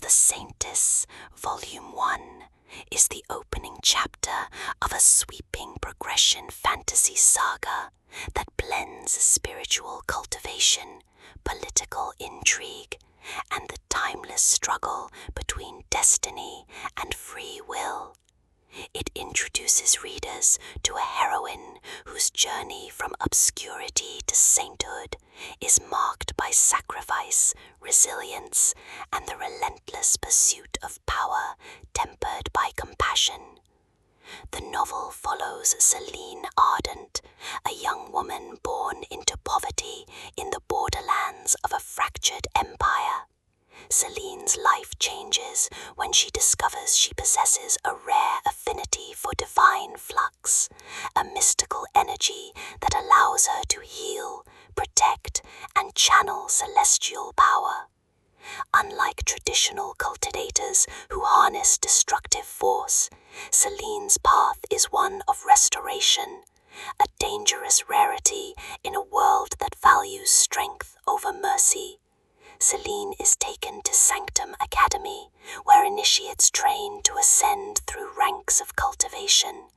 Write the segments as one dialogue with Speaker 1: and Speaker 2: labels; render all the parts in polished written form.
Speaker 1: Saintess, Volume 1, is the opening chapter of a sweeping progression fantasy saga that blends spiritual cultivation, political intrigue, and the timeless struggle between destiny and free will. It introduces readers to a heroine whose journey from obscurity to sainthood is marked by sacrifice, resilience, and the relentless pursuit of power tempered by compassion. The novel follows Celine Ardent, a young woman born into poverty in the borderlands of a fractured empire. Celine's life changes when she discovers she possesses a rare affinity for divine flux, a mystical energy that allows her to heal, protect, and channel celestial power. Unlike traditional cultivators who harness destructive force, Celine's path is one of restoration, a dangerous rarity in a world that values strength over mercy. Celine is taken to Sanctum Academy, where initiates train to ascend through ranks of cultivation.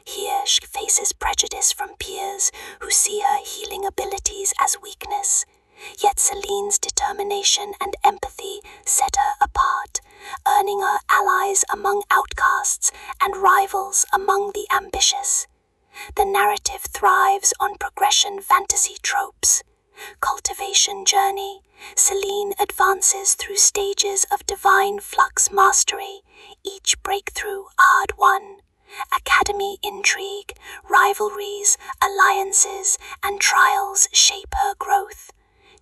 Speaker 1: Here she faces prejudice from peers who see her healing abilities as weakness, yet Celine's determination and empathy set her apart, earning her allies among outcasts and rivals among the ambitious. The narrative thrives on progression fantasy tropes. Cultivation journey, Celine advances through stages of divine flux mastery, each breakthrough hard-won. Academy intrigue, rivalries, alliances, and trials shape her growth.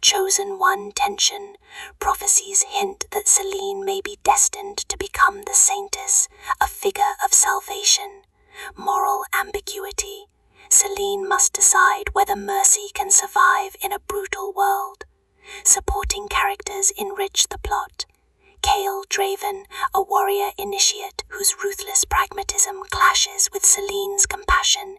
Speaker 1: Chosen one tension, prophecies hint that Celine may be destined to become the Saintess, a figure of salvation. Moral ambiguity, Celine must decide whether mercy can survive in a brutal world. Supporting characters enrich the plot. Kale Draven, a warrior initiate whose ruthless pragmatism clashes with Celine's compassion.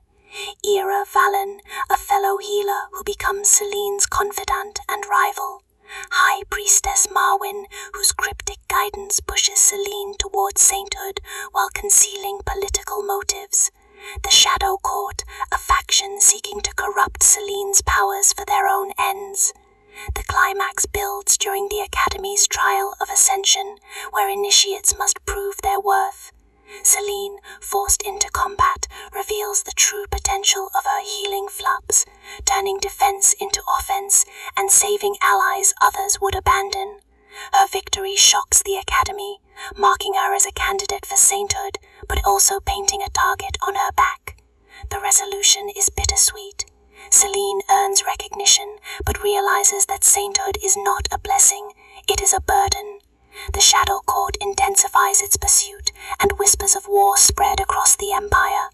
Speaker 1: Ira Valen, a fellow healer who becomes Celine's confidant and rival. High Priestess Marwyn, whose cryptic guidance pushes Celine towards sainthood while concealing political motives. The Shadow Court, a faction seeking to corrupt Celine's powers for their own ends. The climax builds during the Academy's trial of ascension, where initiates must prove their worth. Celine, forced into combat, reveals the true potential of her healing flux, turning defense into offense and saving allies others would abandon. Her victory shocks the Academy, marking her as a candidate for sainthood, but also painting a target on her back. The resolution is bittersweet. Celine earns recognition, but realizes that sainthood is not a blessing, it is a burden. The Shadow Court intensifies its pursuit, and whispers of war spread across the empire.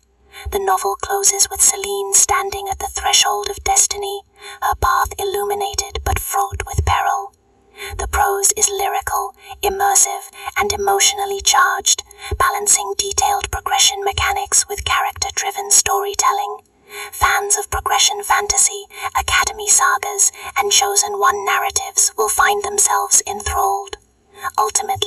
Speaker 1: The novel closes with Celine standing at the threshold of destiny, her path illuminated but fraught with peril. The prose is lyrical, immersive, and emotionally charged, balancing detailed progression mechanics with character-driven storytelling. Fans of progression fantasy, Academy sagas, and Chosen One narratives will find themselves enthralled. Ultimately,